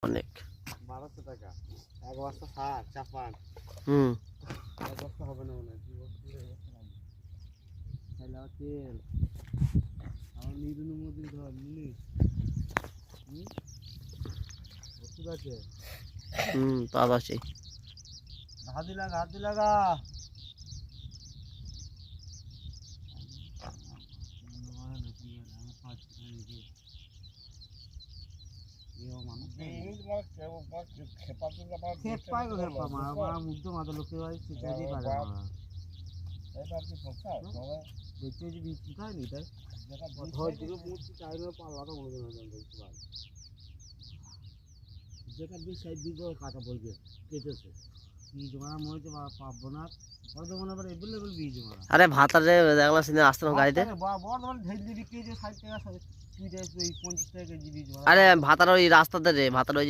অনেক। 1200 টাকা এক বস্তা সার চাপান। এক বস্তা হবে না মনে হয়, 2 বস্তা তাহলে তেল আমার নিরুনের মধ্যে ধর মিলি ওষুধ আছে। তা আছে। হাতি লাগা কাটা বলবে কেটেছে বীজ মারা মনে হচ্ছে পাবো না। বর্ধমানে আবার এভেলেবেল বীজ মারা। আরে ভাতারে দেখলাম সেদিন আসতাম গাড়িতে। বর্ধমানে ঢেল দিবি কেজি 60 টাকা 50 টাকা কেজি বীজ মারা। আরে ভাতার ওই রাস্তাতে রে, ভাতার ওই